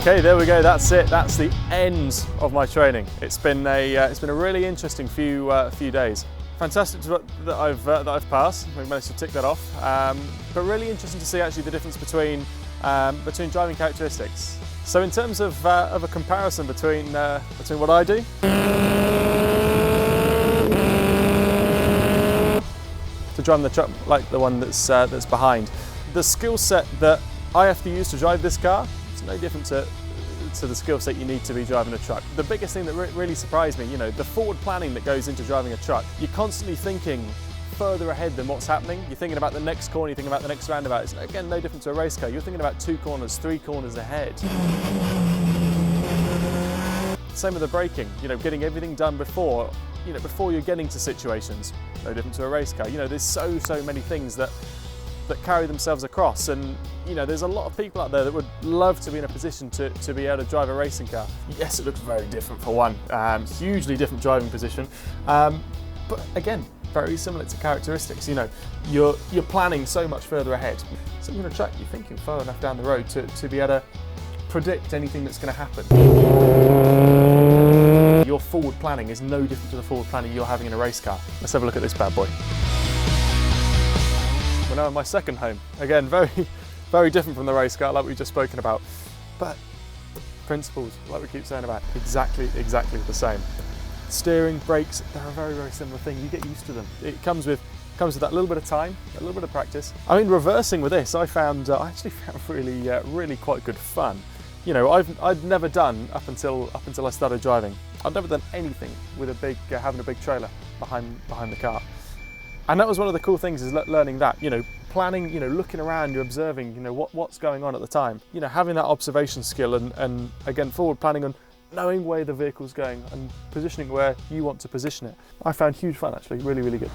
Okay, there we go. That's it. That's the end of my training. It's been a really interesting few days. Fantastic that I've passed. We managed to tick that off. But really interesting to see actually the difference between driving characteristics. So in terms of a comparison between what I do to driving the truck like the one that's behind, the skill set that I have to use to drive this car, it's no different to the skill set you need to be driving a truck. The biggest thing that really surprised me, the forward planning that goes into driving a truck. You're constantly thinking further ahead than what's happening. You're thinking about the next corner, you're thinking about the next roundabout. It's again no different to a race car. You're thinking about 2 corners, 3 corners ahead. Same with the braking, getting everything done before you're getting to situations. No different to a race car. There's so many things that carry themselves across, and there's a lot of people out there that would love to be in a position to be able to drive a racing car. Yes, it looks very different for one, hugely different driving position, but again, very similar to characteristics. You're planning so much further ahead. So in a truck, you're thinking far enough down the road to be able to predict anything that's going to happen. Your forward planning is no different to the forward planning you're having in a race car. Let's have a look at this bad boy. We're now in my second home. Again, very different from the race car like we've just spoken about, but principles, like we keep saying about, exactly the same. Steering, brakes, they're a very similar thing. You get used to them. It comes with that little bit of time, a little bit of practice. I mean, reversing with this, I actually found really quite good fun. I'd never done up until I started driving. I'd never done anything with having a big trailer behind the car. And that was one of the cool things, is learning that, planning, looking around, you're observing, what's going on at the time. Having that observation skill and again, forward planning and knowing where the vehicle's going and positioning where you want to position it. I found huge fun actually, really good.